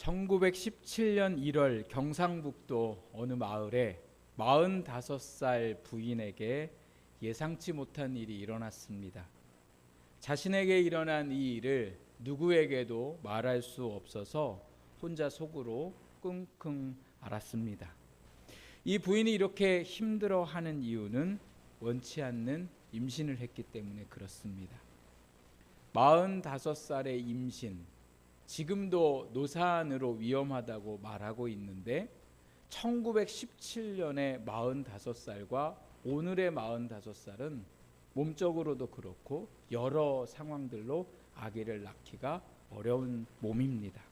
1917년 1월 경상북도 어느 마을에 45살 부인에게 예상치 못한 일이 일어났습니다. 자신에게 일어난 이 일을 누구에게도 말할 수 없어서 혼자 속으로 끙끙 앓았습니다. 이 부인이 이렇게 힘들어하는 이유는 원치 않는 임신을 했기 때문에 그렇습니다. 45살의 임신, 지금도 노산으로 위험하다고 말하고 있는데 1917년에 45살과 오늘의 45살은 몸적으로도 그렇고 여러 상황들로 아기를 낳기가 어려운 몸입니다.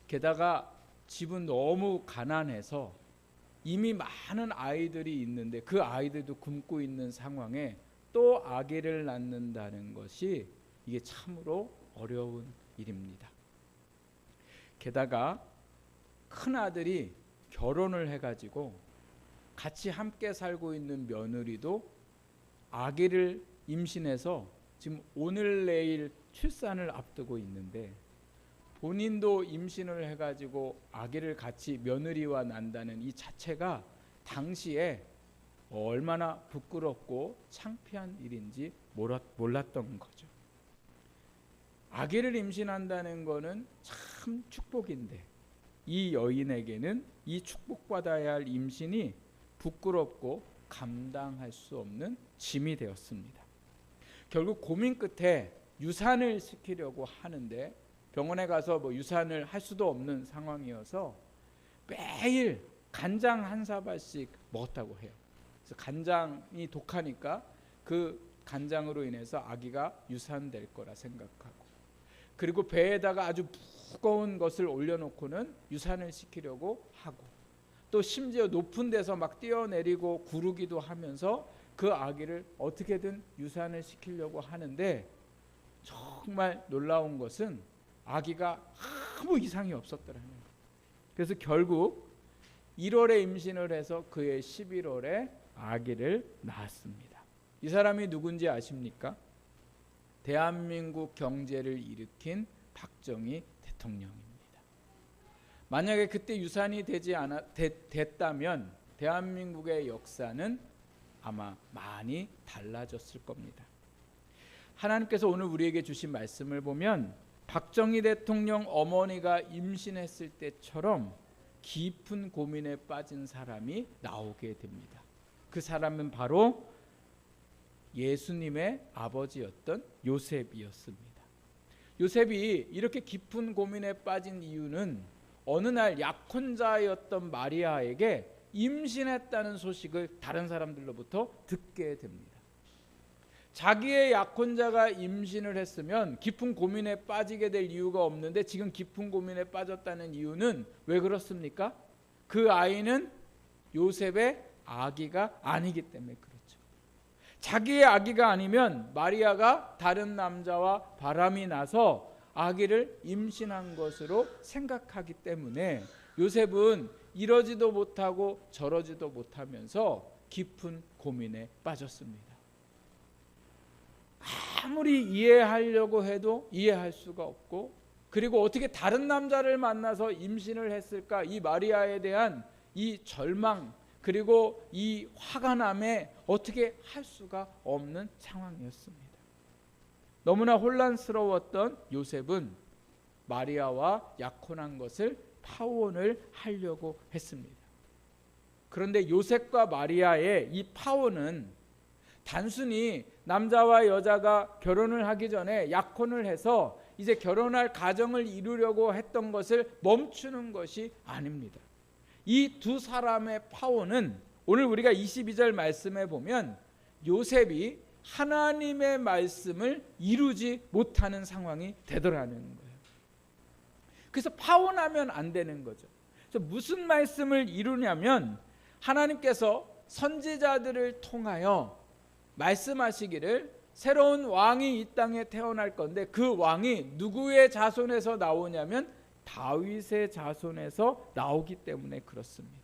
게다가 집은 너무 가난해서 이미 많은 아이들이 있는데 그 아이들도 굶고 있는 상황에 또 아기를 낳는다는 것이 이게 참으로 어려운 일입니다. 게다가 큰 아들이 결혼을 해가지고 같이 함께 살고 있는 며느리도 아기를 임신해서 지금 오늘 내일 출산을 앞두고 있는데 본인도 임신을 해가지고 아기를 같이 며느리와 낳는다는 이 자체가 당시에 얼마나 부끄럽고 창피한 일인지 몰랐던 거죠. 아기를 임신한다는 것은 참 축복인데 이 여인에게는 이 축복받아야 할 임신이 부끄럽고 감당할 수 없는 짐이 되었습니다. 결국 고민 끝에 유산을 시키려고 하는데 병원에 가서 유산을 할 수도 없는 상황이어서 매일 간장 한 사발씩 먹었다고 해요. 그래서 간장이 독하니까 그 간장으로 인해서 아기가 유산될 거라 생각하고, 그리고 배에다가 아주 무거운 것을 올려놓고는 유산을 시키려고 하고, 또 심지어 높은 데서 막 뛰어내리고 구르기도 하면서 그 아기를 어떻게든 유산을 시키려고 하는데 정말 놀라운 것은 아기가 아무 이상이 없었더라는 거예요. 그래서 결국 1월에 임신을 해서 그해 11월에 아기를 낳았습니다. 이 사람이 누군지 아십니까? 대한민국 경제를 일으킨 박정희 대통령입니다. 만약에 그때 유산이 됐다면 대한민국의 역사는 아마 많이 달라졌을 겁니다. 하나님께서 오늘 우리에게 주신 말씀을 보면 박정희 대통령 어머니가 임신했을 때처럼 깊은 고민에 빠진 사람이 나오게 됩니다. 그 사람은 바로 예수님의 아버지였던 요셉이었습니다. 요셉이 이렇게 깊은 고민에 빠진 이유는 어느 날 약혼자였던 마리아에게 임신했다는 소식을 다른 사람들로부터 듣게 됩니다. 자기의 약혼자가 임신을 했으면 깊은 고민에 빠지게 될 이유가 없는데 지금 깊은 고민에 빠졌다는 이유는 왜 그렇습니까? 그 아이는 요셉의 아기가 아니기 때문에 그렇죠. 자기의 아기가 아니면 마리아가 다른 남자와 바람이 나서 아기를 임신한 것으로 생각하기 때문에 요셉은 이러지도 못하고 저러지도 못하면서 깊은 고민에 빠졌습니다. 아무리 이해하려고 해도 이해할 수가 없고, 그리고 어떻게 다른 남자를 만나서 임신을 했을까? 이 마리아에 대한 이 절망, 그리고 이 화가 남에 어떻게 할 수가 없는 상황이었습니다. 너무나 혼란스러웠던 요셉은 마리아와 약혼한 것을 파혼을 하려고 했습니다. 그런데 요셉과 마리아의 이 파혼은 단순히 남자와 여자가 결혼을 하기 전에 약혼을 해서 이제 결혼할 가정을 이루려고 했던 것을 멈추는 것이 아닙니다. 이 두 사람의 파혼은 오늘 우리가 22절 말씀에 보면 요셉이 하나님의 말씀을 이루지 못하는 상황이 되더라는 거예요. 그래서 파혼하면 안 되는 거죠. 그래서 무슨 말씀을 이루냐면 하나님께서 선지자들을 통하여 말씀하시기를 새로운 왕이 이 땅에 태어날 건데 그 왕이 누구의 자손에서 나오냐면 다윗의 자손에서 나오기 때문에 그렇습니다.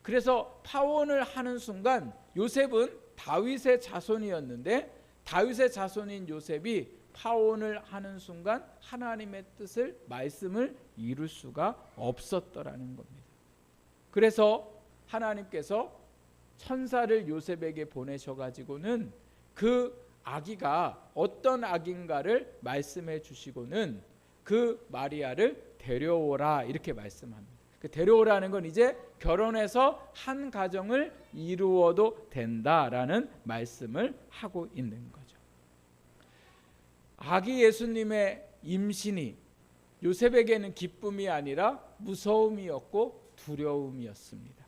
그래서 파혼을 하는 순간 요셉은 다윗의 자손이었는데 다윗의 자손인 요셉이 파혼을 하는 순간 하나님의 뜻을 말씀을 이룰 수가 없었더라는 겁니다. 그래서 하나님께서 천사를 요셉에게 보내셔가지고는 그 아기가 어떤 아기인가를 말씀해 주시고는 그 마리아를 데려오라 이렇게 말씀합니다. 그 데려오라는 건 이제 결혼해서 한 가정을 이루어도 된다라는 말씀을 하고 있는 거죠. 아기 예수님의 임신이 요셉에게는 기쁨이 아니라 무서움이었고 두려움이었습니다.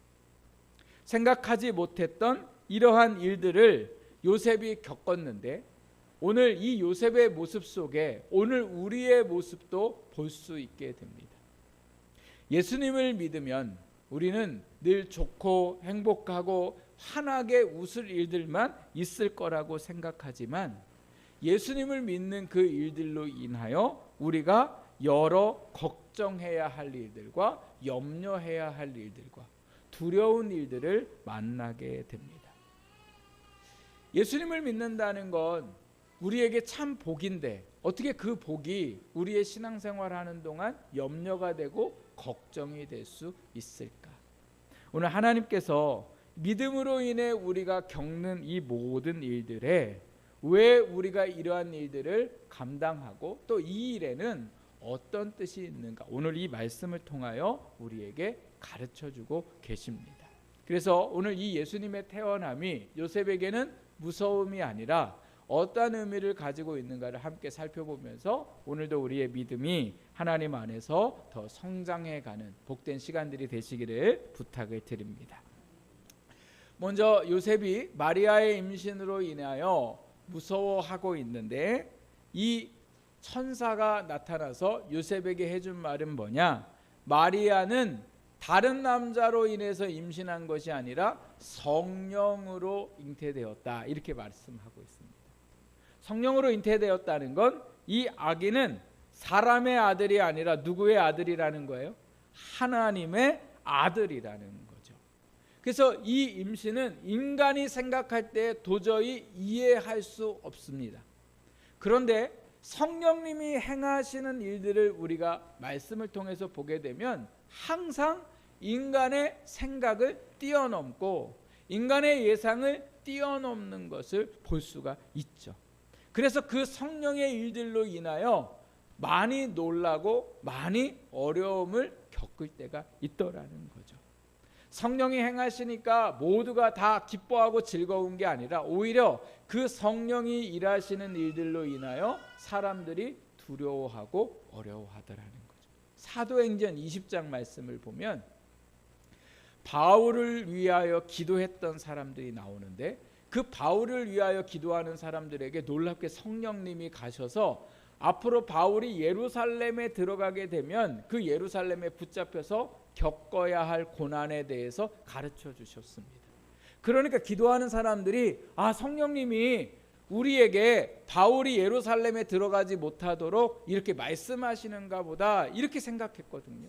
생각하지 못했던 이러한 일들을 요셉이 겪었는데 오늘 이 요셉의 모습 속에 오늘 우리의 모습도 볼 수 있게 됩니다. 예수님을 믿으면 우리는 늘 좋고 행복하고 환하게 웃을 일들만 있을 거라고 생각하지만 예수님을 믿는 그 일들로 인하여 우리가 여러 걱정해야 할 일들과 염려해야 할 일들과 두려운 일들을 만나게 됩니다. 예수님을 믿는다는 건 우리에게 참 복인데 어떻게 그 복이 우리의 신앙생활하는 동안 염려가 되고 걱정이 될 수 있을까? 오늘 하나님께서 믿음으로 인해 우리가 겪는 이 모든 일들에 왜 우리가 이러한 일들을 감당하고 또 이 일에는 어떤 뜻이 있는가? 오늘 이 말씀을 통하여 우리에게 가르쳐주고 계십니다. 그래서 오늘 이 예수님의 태어남이 요셉에게는 무서움이 아니라 어떤 의미를 가지고 있는가를 함께 살펴보면서 오늘도 우리의 믿음이 하나님 안에서 더 성장해가는 복된 시간들이 되시기를 부탁을 드립니다. 먼저 요셉이 마리아의 임신으로 인하여 무서워하고 있는데 이 천사가 나타나서 요셉에게 해준 말은 뭐냐? 마리아는 다른 남자로 인해서 임신한 것이 아니라 성령으로 잉태되었다 이렇게 말씀하고 있습니다. 성령으로 잉태되었다는 건 이 아기는 사람의 아들이 아니라 누구의 아들이라는 거예요? 하나님의 아들이라는 거죠. 그래서 이 임신은 인간이 생각할 때 도저히 이해할 수 없습니다. 그런데 성령님이 행하시는 일들을 우리가 말씀을 통해서 보게 되면 항상 인간의 생각을 뛰어넘고 인간의 예상을 뛰어넘는 것을 볼 수가 있죠. 그래서 그 성령의 일들로 인하여 많이 놀라고 많이 어려움을 겪을 때가 있더라는 거죠. 성령이 행하시니까 모두가 다 기뻐하고 즐거운 게 아니라 오히려 그 성령이 일하시는 일들로 인하여 사람들이 두려워하고 어려워하더라는 거죠. 사도행전 20장 말씀을 보면 바울을 위하여 기도했던 사람들이 나오는데 그 바울을 위하여 기도하는 사람들에게 놀랍게 성령님이 가셔서 앞으로 바울이 예루살렘에 들어가게 되면 그 예루살렘에 붙잡혀서 겪어야 할 고난에 대해서 가르쳐 주셨습니다. 그러니까 기도하는 사람들이 성령님이 우리에게 바울이 예루살렘에 들어가지 못하도록 이렇게 말씀하시는가 보다 이렇게 생각했거든요.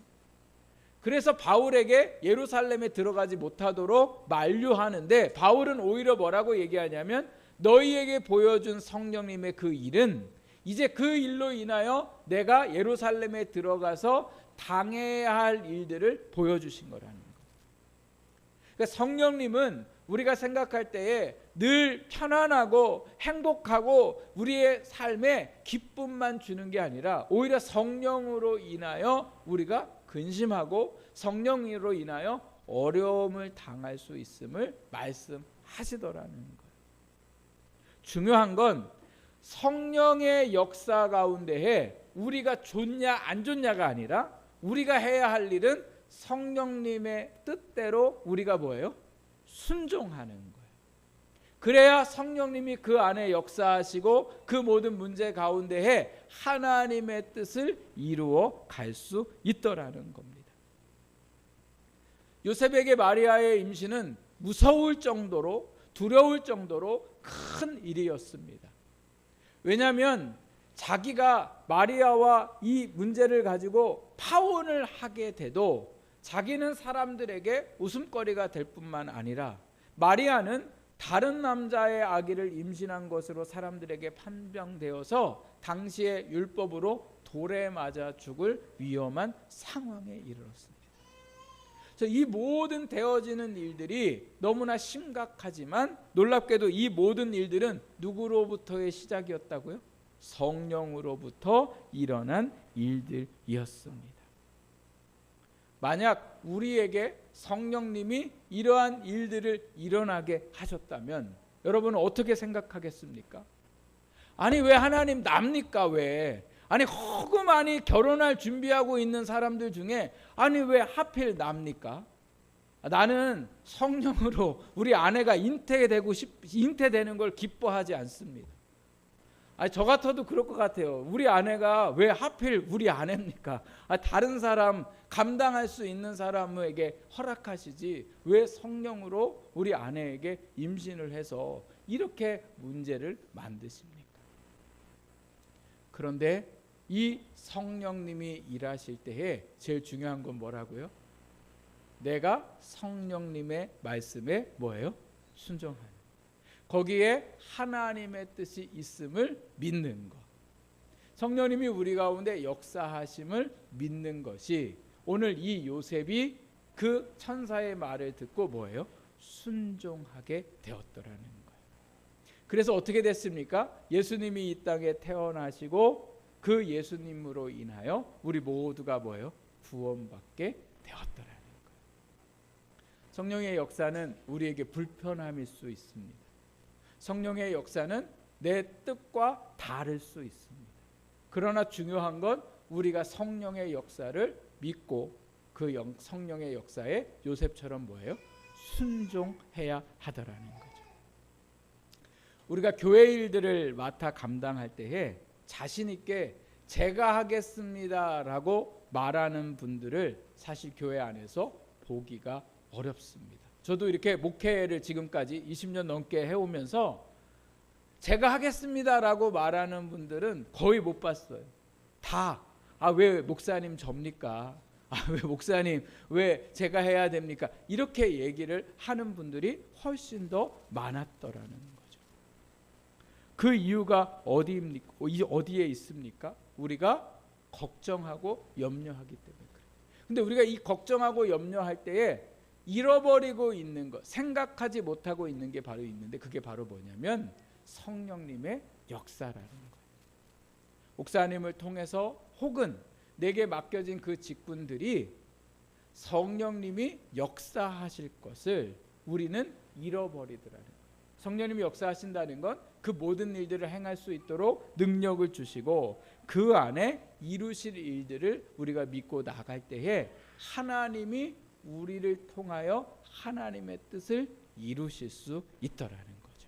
그래서 바울에게 예루살렘에 들어가지 못하도록 만류하는데 바울은 오히려 뭐라고 얘기하냐면 너희에게 보여준 성령님의 그 일은 이제 그 일로 인하여 내가 예루살렘에 들어가서 당해야 할 일들을 보여주신 거라는 거예요. 그러니까 성령님은 우리가 생각할 때에 늘 편안하고 행복하고 우리의 삶에 기쁨만 주는 게 아니라 오히려 성령으로 인하여 우리가 근심하고 성령으로 인하여 어려움을 당할 수 있음을 말씀하시더라는 거예요. 중요한 건 성령의 역사 가운데에 우리가 좋냐 안 좋냐가 아니라 우리가 해야 할 일은 성령님의 뜻대로 우리가 뭐예요? 순종하는 거예요. 그래야 성령님이 그 안에 역사하시고 그 모든 문제 가운데에 하나님의 뜻을 이루어 갈 수 있더라는 겁니다. 요셉에게 마리아의 임신은 무서울 정도로 두려울 정도로 큰 일이었습니다. 왜냐하면 자기가 마리아와 이 문제를 가지고 파혼을 하게 돼도 자기는 사람들에게 웃음거리가 될 뿐만 아니라 마리아는 다른 남자의 아기를 임신한 것으로 사람들에게 판명되어서 당시의 율법으로 돌에 맞아 죽을 위험한 상황에 이르렀습니다. 이 모든 되어지는 일들이 너무나 심각하지만 놀랍게도 이 모든 일들은 누구로부터의 시작이었다고요? 성령으로부터 일어난 일들이었습니다. 만약 우리에게 성령님이 이러한 일들을 일어나게 하셨다면 여러분은 어떻게 생각하겠습니까? 아니 왜 하나님 납니까? 왜? 아니 허그많이 결혼할 준비하고 있는 사람들 중에 아니 왜 하필 납니까? 나는 성령으로 우리 아내가 잉태되는 걸 기뻐하지 않습니다. 아니 저 같아도 그럴 것 같아요. 우리 아내가 왜 하필 우리 아내입니까? 다른 사람 감당할 수 있는 사람에게 허락하시지 왜 성령으로 우리 아내에게 임신을 해서 이렇게 문제를 만드십니까? 그런데 이 성령님이 일하실 때에 제일 중요한 건 뭐라고요? 내가 성령님의 말씀에 뭐예요? 순종하는. 거기에 하나님의 뜻이 있음을 믿는 것. 성령님이 우리 가운데 역사하심을 믿는 것이 오늘 이 요셉이 그 천사의 말을 듣고 뭐예요? 순종하게 되었더라는 거예요. 그래서 어떻게 됐습니까? 예수님이 이 땅에 태어나시고 그 예수님으로 인하여 우리 모두가 뭐예요? 구원받게 되었더라는 거예요. 성령의 역사는 우리에게 불편함일 수 있습니다. 성령의 역사는 내 뜻과 다를 수 있습니다. 그러나 중요한 건 우리가 성령의 역사를 믿고 그 성령의 역사에 요셉처럼 뭐예요? 순종해야 하더라는 거죠. 우리가 교회 일들을 맡아 감당할 때에 자신 있게 제가 하겠습니다라고 말하는 분들을 사실 교회 안에서 보기가 어렵습니다. 저도 이렇게 목회를 지금까지 20년 넘게 해오면서 제가 하겠습니다라고 말하는 분들은 거의 못 봤어요. 다 왜 목사님 접니까? 왜 목사님 왜 제가 해야 됩니까? 이렇게 얘기를 하는 분들이 훨씬 더 많았더라는 거죠. 그 이유가 어디에 있습니까? 우리가 걱정하고 염려하기 때문에 그래요. 근데 우리가 이 걱정하고 염려할 때에 잃어버리고 있는 것, 생각하지 못하고 있는 게 바로 있는데 그게 바로 뭐냐면 성령님의 역사라는 거예요. 목사님을 통해서 혹은 내게 맡겨진 그 직분들이 성령님이 역사하실 것을 우리는 잃어버리더라는 거예요. 성령님이 역사하신다는 건 그 모든 일들을 행할 수 있도록 능력을 주시고 그 안에 이루실 일들을 우리가 믿고 나갈 때에 하나님이 우리를 통하여 하나님의 뜻을 이루실 수 있더라는 거죠.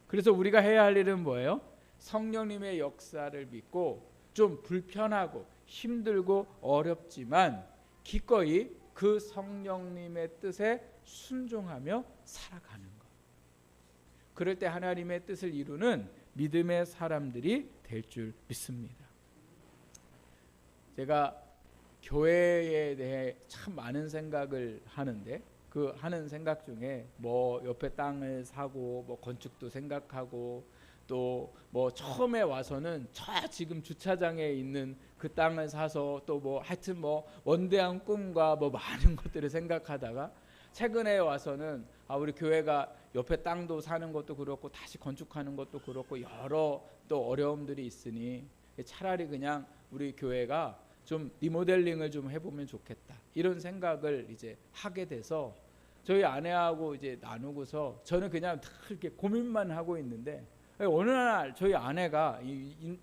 그래서 우리가 해야 할 일은 뭐예요? 성령님의 역사를 믿고 좀 불편하고 힘들고 어렵지만 기꺼이 그 성령님의 뜻에 순종하며 살아가는 것. 그럴 때 하나님의 뜻을 이루는 믿음의 사람들이 될 줄 믿습니다. 제가 교회에 대해 참 많은 생각을 하는데 그 하는 생각 중에 뭐 옆에 땅을 사고 뭐 건축도 생각하고 또 뭐 처음에 와서는 저 지금 주차장에 있는 그 땅을 사서 또 뭐 하여튼 뭐 원대한 꿈과 뭐 많은 것들을 생각하다가 최근에 와서는 우리 교회가 옆에 땅도 사는 것도 그렇고 다시 건축하는 것도 그렇고 여러 또 어려움들이 있으니 차라리 그냥 우리 교회가 좀 리모델링을 좀 해보면 좋겠다 이런 생각을 이제 하게 돼서 저희 아내하고 이제 나누고서 저는 그냥 이렇게 고민만 하고 있는데 어느 날 저희 아내가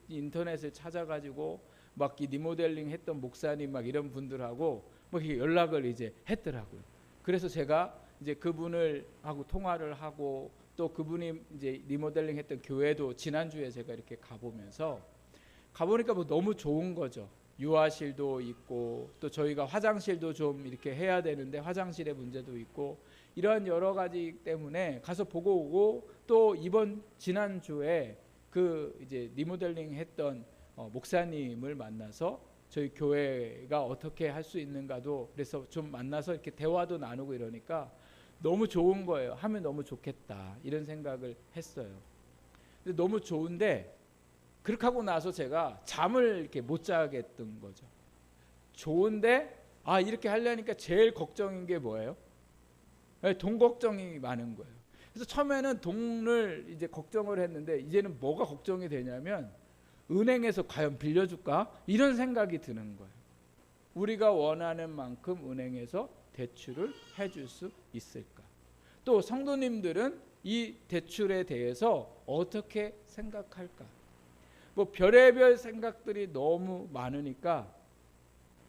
인터넷을 찾아가지고 막 이 리모델링 했던 목사님 막 이런 분들하고 뭐 이렇게 연락을 이제 했더라고요. 그래서 제가 이제 그분을 하고 통화를 하고 또 그분이 이제 리모델링 했던 교회도 지난주에 제가 이렇게 가보니까 뭐 너무 좋은 거죠. 유아실도 있고 또 저희가 화장실도 좀 이렇게 해야 되는데 화장실의 문제도 있고 이러한 여러 가지 때문에 가서 보고 오고 또 지난주에 그 이제 리모델링 했던 목사님을 만나서 저희 교회가 어떻게 할 수 있는가도 그래서 좀 만나서 이렇게 대화도 나누고 이러니까 너무 좋은 거예요. 하면 너무 좋겠다 이런 생각을 했어요. 근데 너무 좋은데 그렇게 하고 나서 제가 잠을 이렇게 못 자겠던 거죠. 좋은데 이렇게 하려니까 제일 걱정인 게 뭐예요? 돈 걱정이 많은 거예요. 그래서 처음에는 돈을 이제 걱정을 했는데 이제는 뭐가 걱정이 되냐면 은행에서 과연 빌려줄까? 이런 생각이 드는 거예요. 우리가 원하는 만큼 은행에서 대출을 해줄 수 있을까? 또 성도님들은 이 대출에 대해서 어떻게 생각할까? 뭐 별의별 생각들이 너무 많으니까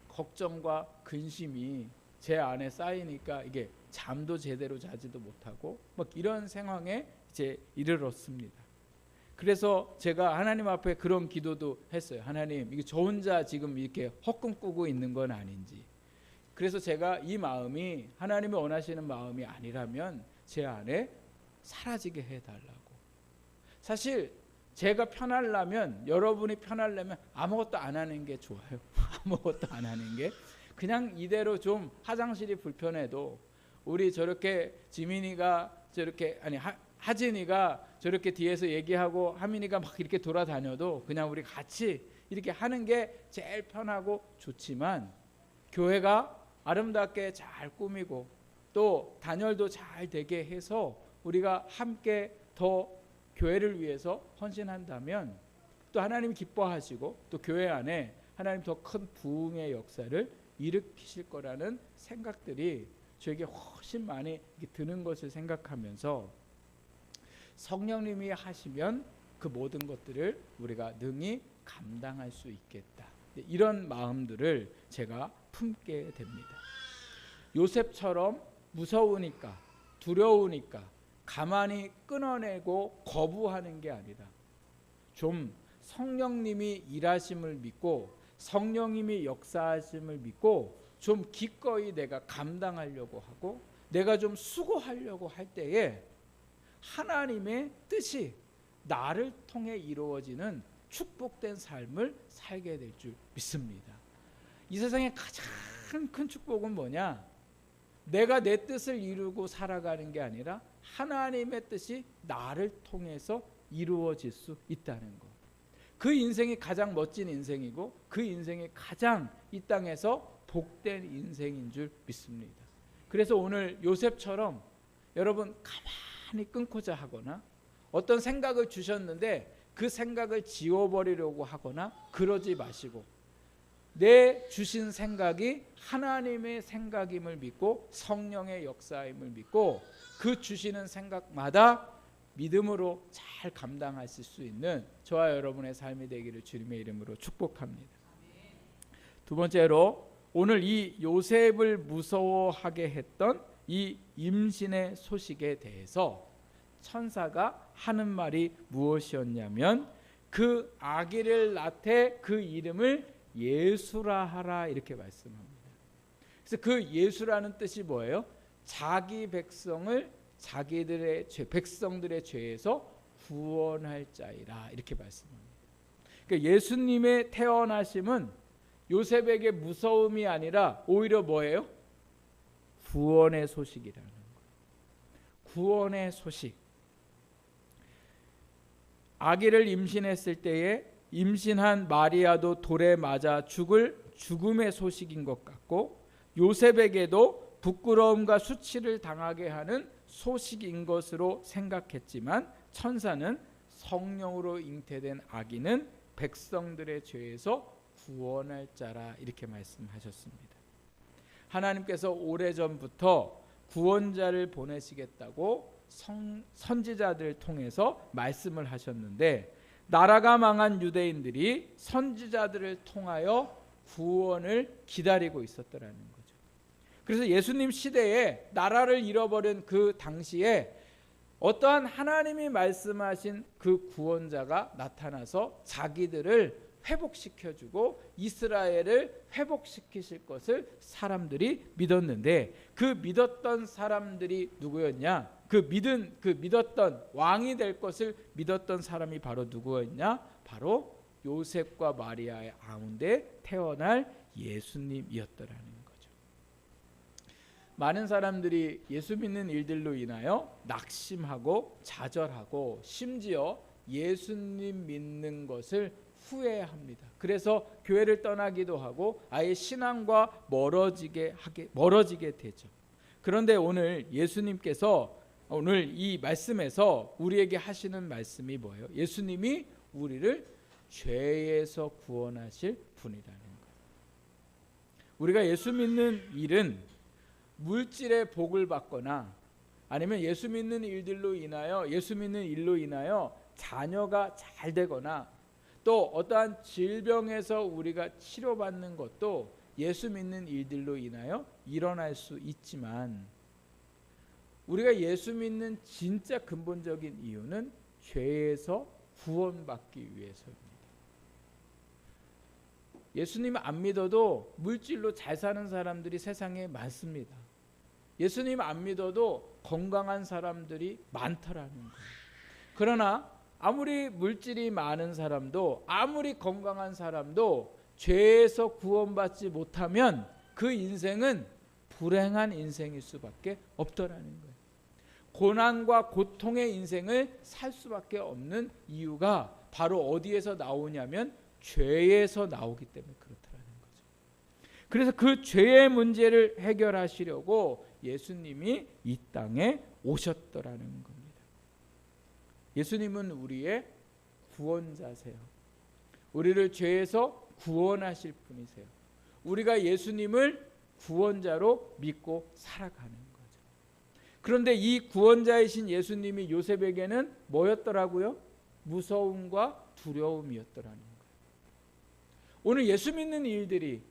걱정과 근심이 제 안에 쌓이니까 이게 잠도 제대로 자지도 못하고 막 이런 상황에 이제 이르렀습니다. 그래서 제가 하나님 앞에 그런 기도도 했어요. 하나님, 이게 저 혼자 지금 이렇게 헛꿈 꾸고 있는 건 아닌지. 그래서 제가 이 마음이 하나님이 원하시는 마음이 아니라면 제 안에 사라지게 해달라고. 사실 제가 편하려면, 여러분이 편하려면 아무것도 안 하는 게 좋아요. 아무것도 안 하는 게. 그냥 이대로 좀 화장실이 불편해도 우리 저렇게 지민이가 저렇게 하진이가 저렇게 뒤에서 얘기하고 하민이가 막 이렇게 돌아다녀도 그냥 우리 같이 이렇게 하는 게 제일 편하고 좋지만, 교회가 아름답게 잘 꾸미고 또 단열도 잘 되게 해서 우리가 함께 더 교회를 위해서 헌신한다면 또 하나님이 기뻐하시고 또 교회 안에 하나님 더 큰 부흥의 역사를 일으키실 거라는 생각들이 저에게 훨씬 많이 드는 것을 생각하면서 성령님이 하시면 그 모든 것들을 우리가 능히 감당할 수 있겠다, 이런 마음들을 제가 품게 됩니다. 요셉처럼 무서우니까 두려우니까 가만히 끊어내고 거부하는 게 아니라 좀 성령님이 일하심을 믿고 성령님이 역사하심을 믿고 좀 기꺼이 내가 감당하려고 하고 내가 좀 수고하려고 할 때에 하나님의 뜻이 나를 통해 이루어지는 축복된 삶을 살게 될 줄 믿습니다. 이 세상에 가장 큰 축복은 뭐냐? 내가 내 뜻을 이루고 살아가는 게 아니라 하나님의 뜻이 나를 통해서 이루어질 수 있다는 것. 그 인생이 가장 멋진 인생이고 그 인생이 가장 이 땅에서 복된 인생인 줄 믿습니다. 그래서 오늘 요셉처럼 여러분 가만히 끊고자 하거나 어떤 생각을 주셨는데 그 생각을 지워버리려고 하거나 그러지 마시고 내 주신 생각이 하나님의 생각임을 믿고 성령의 역사임을 믿고 그 주시는 생각마다 믿음으로 잘 감당하실 수 있는 저와 여러분의 삶이 되기를 주님의 이름으로 축복합니다. 두 번째로 오늘 이 요셉을 무서워하게 했던 이 임신의 소식에 대해서 천사가 하는 말이 무엇이었냐면 그 아기를 낳되 그 이름을 예수라 하라, 이렇게 말씀합니다. 그래서 그 예수라는 뜻이 뭐예요? 자기 백성을 자기들의 백성들의 죄에서 구원할 자이라, 이렇게 말씀합니다. 그러니까 예수님의 태어나심은 요셉에게 무서움이 아니라 오히려 뭐예요? 구원의 소식이라는 거예요. 구원의 소식. 아기를 임신했을 때에 임신한 마리아도 돌에 맞아 죽을 죽음의 소식인 것 같고 요셉에게도 부끄러움과 수치를 당하게 하는 소식인 것으로 생각했지만 천사는 성령으로 잉태된 아기는 백성들의 죄에서 구원할 자라, 이렇게 말씀하셨습니다. 하나님께서 오래전부터 구원자를 보내시겠다고 선지자들을 통해서 말씀을 하셨는데 나라가 망한 유대인들이 선지자들을 통하여 구원을 기다리고 있었더라는 거죠. 그래서 예수님 시대에 나라를 잃어버린 그 당시에 어떠한 하나님이 말씀하신 그 구원자가 나타나서 자기들을 회복시켜주고 이스라엘을 회복시키실 것을 사람들이 믿었는데 그 믿었던 사람들이 누구였냐? 그 믿었던 왕이 될 것을 믿었던 사람이 바로 누구였냐? 바로 요셉과 마리아의 가운데 태어날 예수님이었더라는 거죠. 많은 사람들이 예수 믿는 일들로 인하여 낙심하고 좌절하고 심지어 예수님 믿는 것을 후회합니다. 그래서 교회를 떠나기도 하고 아예 신앙과 멀어지게 되죠. 그런데 오늘 예수님께서 오늘 이 말씀에서 우리에게 하시는 말씀이 뭐예요? 예수님이 우리를 죄에서 구원하실 분이라는 거예요. 우리가 예수 믿는 일은 물질의 복을 받거나 아니면 예수 믿는 일로 인하여 자녀가 잘 되거나 또 어떠한 질병에서 우리가 치료받는 것도 예수 믿는 일들로 인하여 일어날 수 있지만 우리가 예수 믿는 진짜 근본적인 이유는 죄에서 구원받기 위해서입니다. 예수님 안 믿어도 물질로 잘 사는 사람들이 세상에 많습니다. 예수님 안 믿어도 건강한 사람들이 많더라는 거예요. 그러나 아무리 물질이 많은 사람도 아무리 건강한 사람도 죄에서 구원받지 못하면 그 인생은 불행한 인생일 수밖에 없더라는 거예요. 고난과 고통의 인생을 살 수밖에 없는 이유가 바로 어디에서 나오냐면 죄에서 나오기 때문에 그렇다는 거죠. 그래서 그 죄의 문제를 해결하시려고 예수님이 이 땅에 오셨더라는 겁니다. 예수님은 우리의 구원자세요. 우리를 죄에서 구원하실 분이세요. 우리가 예수님을 구원자로 믿고 살아가는 거죠. 그런데 이 구원자이신 예수님이 요셉에게는 뭐였더라고요? 무서움과 두려움이었더라는 거예요. 오늘 예수 믿는 일들이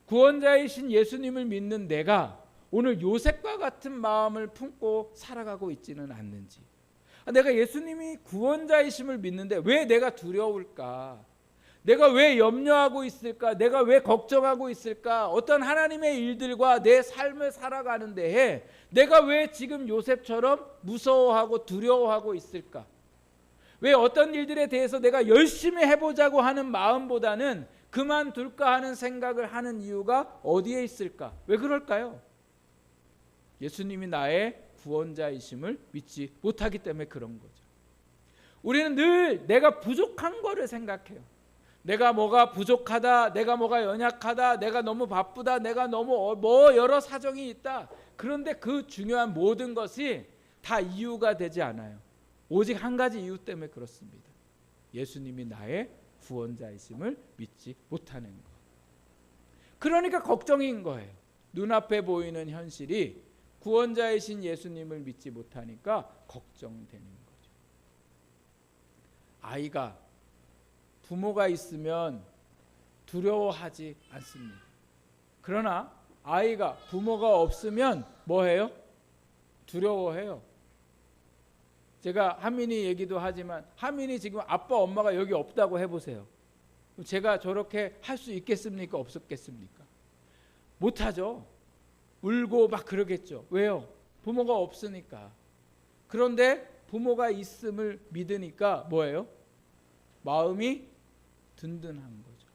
구원자이신 예수님을 믿는 내가 오늘 요셉과 같은 마음을 품고 살아가고 있지는 않는지, 내가 예수님이 구원자이심을 믿는데 왜 내가 두려울까? 내가 왜 염려하고 있을까? 내가 왜 걱정하고 있을까? 어떤 하나님의 일들과 내 삶을 살아가는 데에 내가 왜 지금 요셉처럼 무서워하고 두려워하고 있을까? 왜 어떤 일들에 대해서 내가 열심히 해보자고 하는 마음보다는 그만둘까 하는 생각을 하는 이유가 어디에 있을까? 왜 그럴까요? 예수님이 나의 구원자이심을 믿지 못하기 때문에 그런 거죠. 우리는 늘 내가 부족한 거를 생각해요. 내가 뭐가 부족하다, 내가 뭐가 연약하다, 내가 너무 바쁘다, 내가 너무 여러 사정이 있다. 그런데 그 중요한 모든 것이 다 이유가 되지 않아요. 오직 한 가지 이유 때문에 그렇습니다. 예수님이 나의 구원자이심을 믿지 못하는 것. 그러니까 걱정인 거예요. 눈앞에 보이는 현실이 구원자이신 예수님을 믿지 못하니까 걱정되는 거죠. 아이가 부모가 있으면 두려워하지 않습니다. 그러나 아이가 부모가 없으면 뭐해요? 두려워해요. 제가 하민이 얘기도 하지만 하민이 지금 아빠 엄마가 여기 없다고 해보세요. 제가 저렇게 할 수 있겠습니까? 없었겠습니까? 못하죠. 울고 막 그러겠죠. 왜요? 부모가 없으니까. 그런데 부모가 있음을 믿으니까 뭐예요? 마음이 든든한 거죠.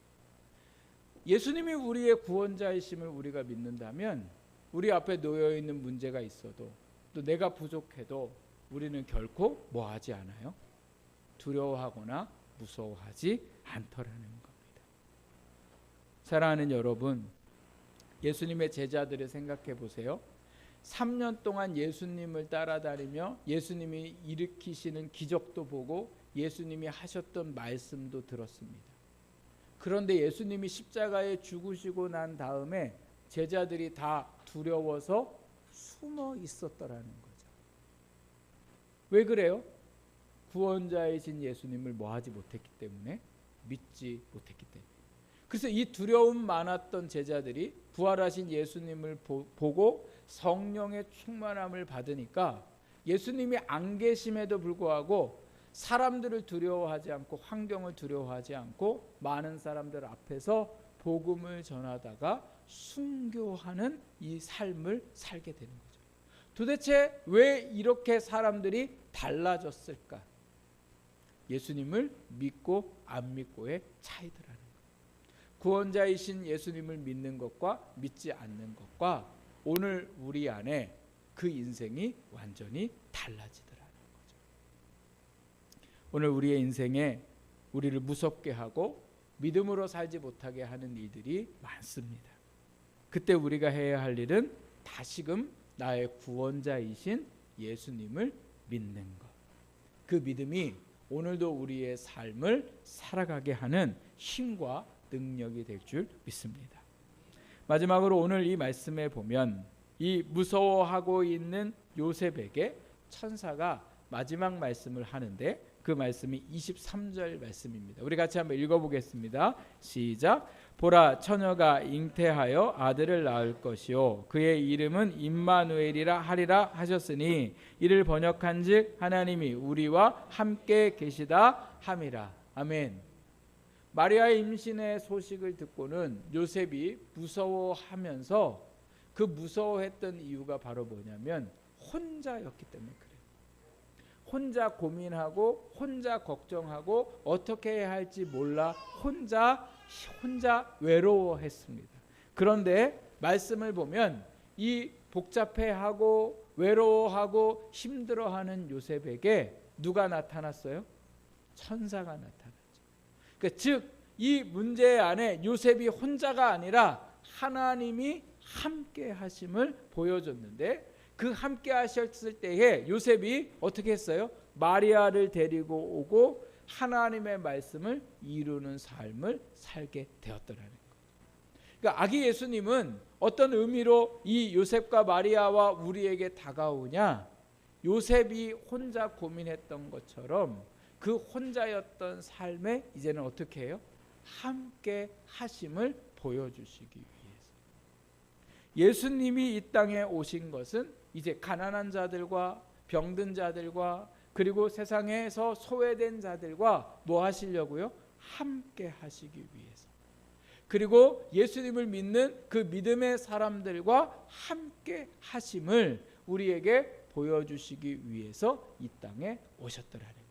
예수님이 우리의 구원자이심을 우리가 믿는다면 우리 앞에 놓여있는 문제가 있어도 또 내가 부족해도 우리는 결코 뭐하지 않아요? 두려워하거나 무서워하지 않더라는 겁니다. 사랑하는 여러분, 예수님의 제자들을 생각해 보세요. 3년 동안 예수님을 따라다니며 예수님이 일으키시는 기적도 보고 예수님이 하셨던 말씀도 들었습니다. 그런데 예수님이 십자가에 죽으시고 난 다음에 제자들이 다 두려워서 숨어 있었더라는 거죠. 왜 그래요? 구원자이신 예수님을 뭐하지 못했기 때문에, 믿지 못했기 때문에. 그래서 이 두려움 많았던 제자들이 부활하신 예수님을 보고 성령의 충만함을 받으니까 예수님이 안 계심에도 불구하고 사람들을 두려워하지 않고 환경을 두려워하지 않고 많은 사람들 앞에서 복음을 전하다가 순교하는 이 삶을 살게 되는 거죠. 도대체 왜 이렇게 사람들이 달라졌을까? 예수님을 믿고 안 믿고의 차이더라는 거예요. 구원자이신 예수님을 믿는 것과 믿지 않는 것과 오늘 우리 안에 그 인생이 완전히 달라지더라는 거죠. 오늘 우리의 인생에 우리를 무섭게 하고 믿음으로 살지 못하게 하는 일들이 많습니다. 그때 우리가 해야 할 일은 다시금 나의 구원자이신 예수님을 믿는 것. 그 믿음이 오늘도 우리의 삶을 살아가게 하는 힘과 능력이 될 줄 믿습니다. 마지막으로 오늘 이 말씀에 보면 이 무서워하고 있는 요셉에게 천사가 마지막 말씀을 하는데 그 말씀이 23절 말씀입니다. 우리 같이 한번 읽어보겠습니다. 시작. 보라, 처녀가 잉태하여 아들을 낳을 것이요 그의 이름은 임마누엘이라 하리라 하셨으니 이를 번역한즉 하나님이 우리와 함께 계시다 함이라. 아멘. 마리아의 임신의 소식을 듣고는 요셉이 무서워하면서 그 무서워했던 이유가 바로 뭐냐면 혼자였기 때문에 그래요. 혼자 고민하고 혼자 걱정하고 어떻게 해야 할지 몰라 혼자 외로워했습니다. 그런데 말씀을 보면 이 복잡해하고 외로워하고 힘들어하는 요셉에게 누가 나타났어요? 천사가 나타났죠. 그러니까 즉 이 문제 안에 요셉이 혼자가 아니라 하나님이 함께 하심을 보여줬는데 그 함께 하셨을 때에 요셉이 어떻게 했어요? 마리아를 데리고 오고 하나님의 말씀을 이루는 삶을 살게 되었더라는 거예요. 그러니까 아기 예수님은 어떤 의미로 이 요셉과 마리아와 우리에게 다가오냐? 요셉이 혼자 고민했던 것처럼 그 혼자였던 삶에 이제는 어떻게 해요? 함께 하심을 보여주시기 위해서. 예수님이 이 땅에 오신 것은 이제 가난한 자들과 병든 자들과 그리고 세상에서 소외된 자들과 뭐 하시려고요? 함께 하시기 위해서. 그리고 예수님을 믿는 그 믿음의 사람들과 함께 하심을 우리에게 보여주시기 위해서 이 땅에 오셨더라는 거예요.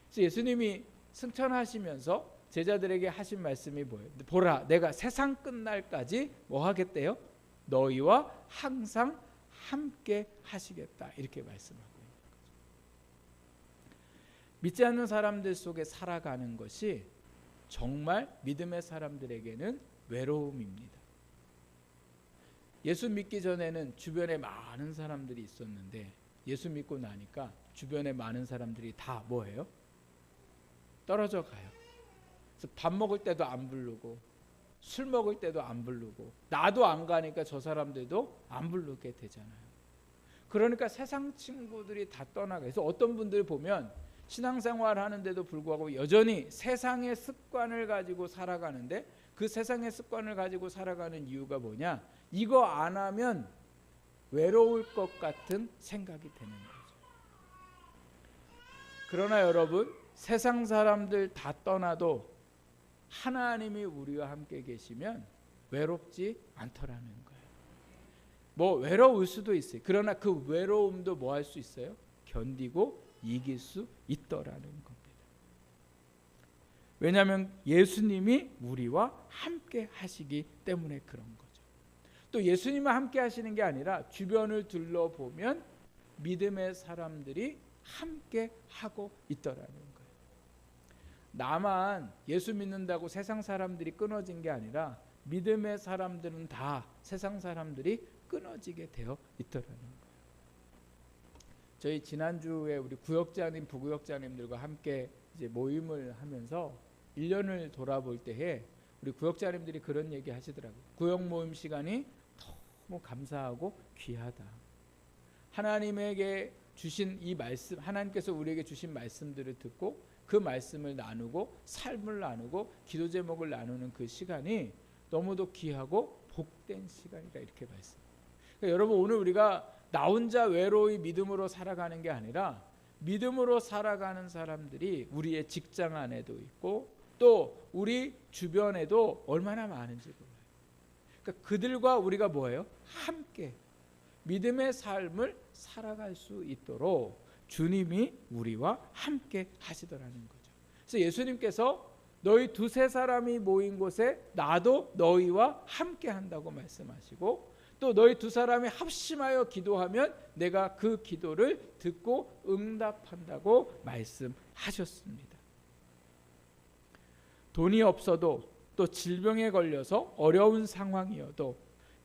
그래서 예수님이 승천하시면서 제자들에게 하신 말씀이 뭐예요? 보라, 내가 세상 끝날까지 뭐 하겠대요? 너희와 항상 함께 하시겠다, 이렇게 말씀하고 있는 거죠. 믿지 않는 사람들 속에 살아가는 것이 정말 믿음의 사람들에게는 외로움입니다. 예수 믿기 전에는 주변에 많은 사람들이 있었는데 예수 믿고 나니까 주변에 많은 사람들이 다 뭐예요? 떨어져 가요. 그래서 밥 먹을 때도 안 부르고 술 먹을 때도 안 부르고 나도 안 가니까 저 사람들도 안 부르게 되잖아요. 그러니까 세상 친구들이 다 떠나가. 그래서 어떤 분들 보면 신앙생활 하는데도 불구하고 여전히 세상의 습관을 가지고 살아가는데 그 세상의 습관을 가지고 살아가는 이유가 뭐냐? 이거 안 하면 외로울 것 같은 생각이 되는 거죠. 그러나 여러분, 세상 사람들 다 떠나도 하나님이 우리와 함께 계시면 외롭지 않더라는 거예요. 뭐 외로울 수도 있어요. 그러나 그 외로움도 뭐 할 수 있어요? 견디고 이길 수 있더라는 겁니다. 왜냐하면 예수님이 우리와 함께 하시기 때문에 그런 거죠. 또 예수님과 함께 하시는 게 아니라 주변을 둘러보면 믿음의 사람들이 함께 하고 있더라는 거예요. 나만 예수 믿는다고 세상 사람들이 끊어진 게 아니라 믿음의 사람들은 다 세상 사람들이 끊어지게 되어 있더라는 거예요. 저희 지난주에 우리 구역장님, 부구역장님들과 함께 이제 모임을 하면서 1년을 돌아볼 때에 우리 구역장님들이 그런 얘기 하시더라고요. 구역 모임 시간이 너무 감사하고 귀하다. 하나님에게 주신 이 말씀, 하나님께서 우리에게 주신 말씀들을 듣고 그 말씀을 나누고 삶을 나누고 기도 제목을 나누는 그 시간이 너무도 귀하고 복된 시간이다, 이렇게 말씀합니다. 그러니까 여러분, 오늘 우리가 나 혼자 외로이 믿음으로 살아가는 게 아니라 믿음으로 살아가는 사람들이 우리의 직장 안에도 있고 또 우리 주변에도 얼마나 많은지 몰라요. 그러니까 그들과 우리가 뭐예요? 함께 믿음의 삶을 살아갈 수 있도록 주님이 우리와 함께 하시더라는 거죠. 그래서 예수님께서 너희 두세 사람이 모인 곳에 나도 너희와 함께 한다고 말씀하시고 또 너희 두 사람이 합심하여 기도하면 내가 그 기도를 듣고 응답한다고 말씀하셨습니다. 돈이 없어도 또 질병에 걸려서 어려운 상황이어도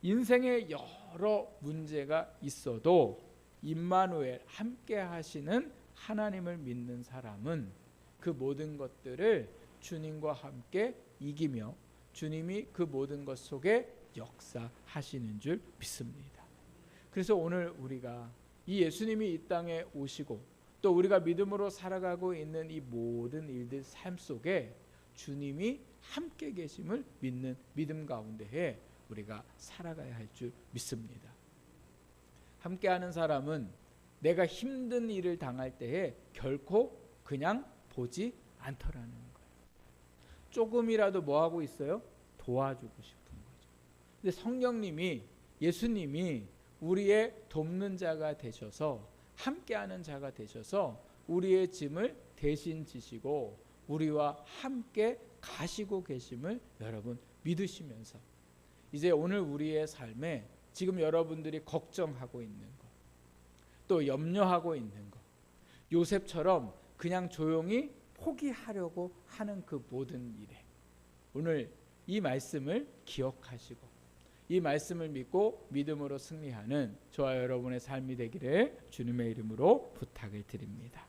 인생에 여러 문제가 있어도 임마누엘 함께 하시는 하나님을 믿는 사람은 그 모든 것들을 주님과 함께 이기며 주님이 그 모든 것 속에 역사하시는 줄 믿습니다. 그래서 오늘 우리가 이 예수님이 이 땅에 오시고 또 우리가 믿음으로 살아가고 있는 이 모든 일들 삶 속에 주님이 함께 계심을 믿는 믿음 가운데에 우리가 살아가야 할 줄 믿습니다. 함께하는 사람은 내가 힘든 일을 당할 때에 결코 그냥 보지 않더라는 거예요. 조금이라도 뭐 하고 있어요? 도와주고 싶은 거죠. 근데 성령님이 예수님이 우리의 돕는 자가 되셔서 함께하는 자가 되셔서 우리의 짐을 대신 지시고 우리와 함께 가시고 계심을 여러분 믿으시면서 이제 오늘 우리의 삶에 지금 여러분들이 걱정하고 있는 것, 또 염려하고 있는 것, 요셉처럼 그냥 조용히 포기하려고 하는 그 모든 일에 오늘 이 말씀을 기억하시고 이 말씀을 믿고 믿음으로 승리하는 저와 여러분의 삶이 되기를 주님의 이름으로 부탁을 드립니다.